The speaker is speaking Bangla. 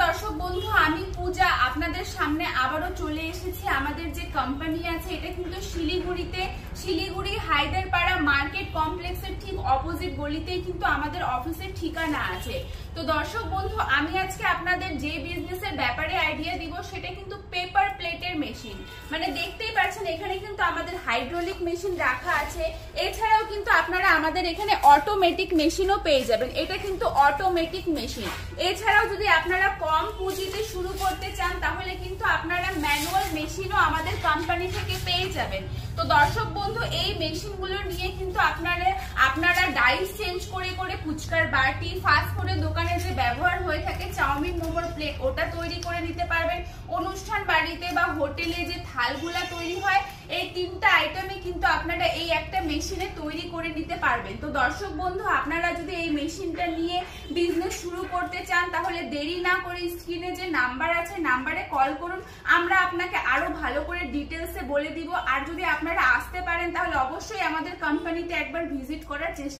দর্শক বন্ধু, আমি পূজা আপনাদের সামনে আবারও চলে এসেছি। আমাদের যে কোম্পানি আছে এটা কিন্তু শিলিগুড়ি হায়দারপাড়া মার্কেট কমপ্লেক্সের ঠিক অপোজিট গলিতেই কিন্তু আমাদের অফিসের ঠিকানা আছে। তো দর্শক বন্ধু, আমি আজকে আপনাদের যে বিজনেসের ব্যাপারে আইডিয়া দিব সেটা কিন্তু পেপার প্লেটের মেশিন। মানে দেখতেই পাচ্ছেন এখানে কিন্তু আমাদের হাইড্রোলিক মেশিন রাখা আছে, এছাড়াও কিন্তু আপনারা আমাদের এখানে অটোমেটিক মেশিনও পেয়ে যাবেন। এটা কিন্তু অটোমেটিক মেশিন। এছাড়াও যদি আপনারা কম পুঁজিতে শুরু করতে চান তাহলে কিন্তু আপনারা ম্যানুয়াল মেশিনও আমাদের কোম্পানি থেকে পেয়ে যাবেন। তো দর্শক বন্ধু, এই মেশিনগুলো নিয়ে কিন্তু আপনারা ডাইস চেঞ্জ করে করে ফুচকার বাটি, ফাস্ট ফুডের দোকানে যে ব্যবহার হয়ে থাকে চাউমিন মোমোর প্লেট, ওটা তৈরি করে নিতে পারবেন। অনুষ্ঠান বাড়িতে বা হোটেলে যে থালগুলা তৈরি হয়, এই তিনটা আইটেমে কিন্তু আপনারা এই একটা মেশিনে তৈরি করে নিতে পারবেন। তো দর্শক বন্ধু, আপনারা যদি এই মেশিনটা নিয়ে বিজনেস শুরু করতে চান তাহলে দেরি না করে স্ক্রিনে যে নাম্বার আছে নাম্বারে কল করুন, আমরা আপনাকে আরো ভালো করে ডিটেলসে বলে দিব। আর যদি আপনারা আসতে পারেন তাহলে অবশ্যই আমাদের কোম্পানিতে একবার ভিজিট করার চেষ্টা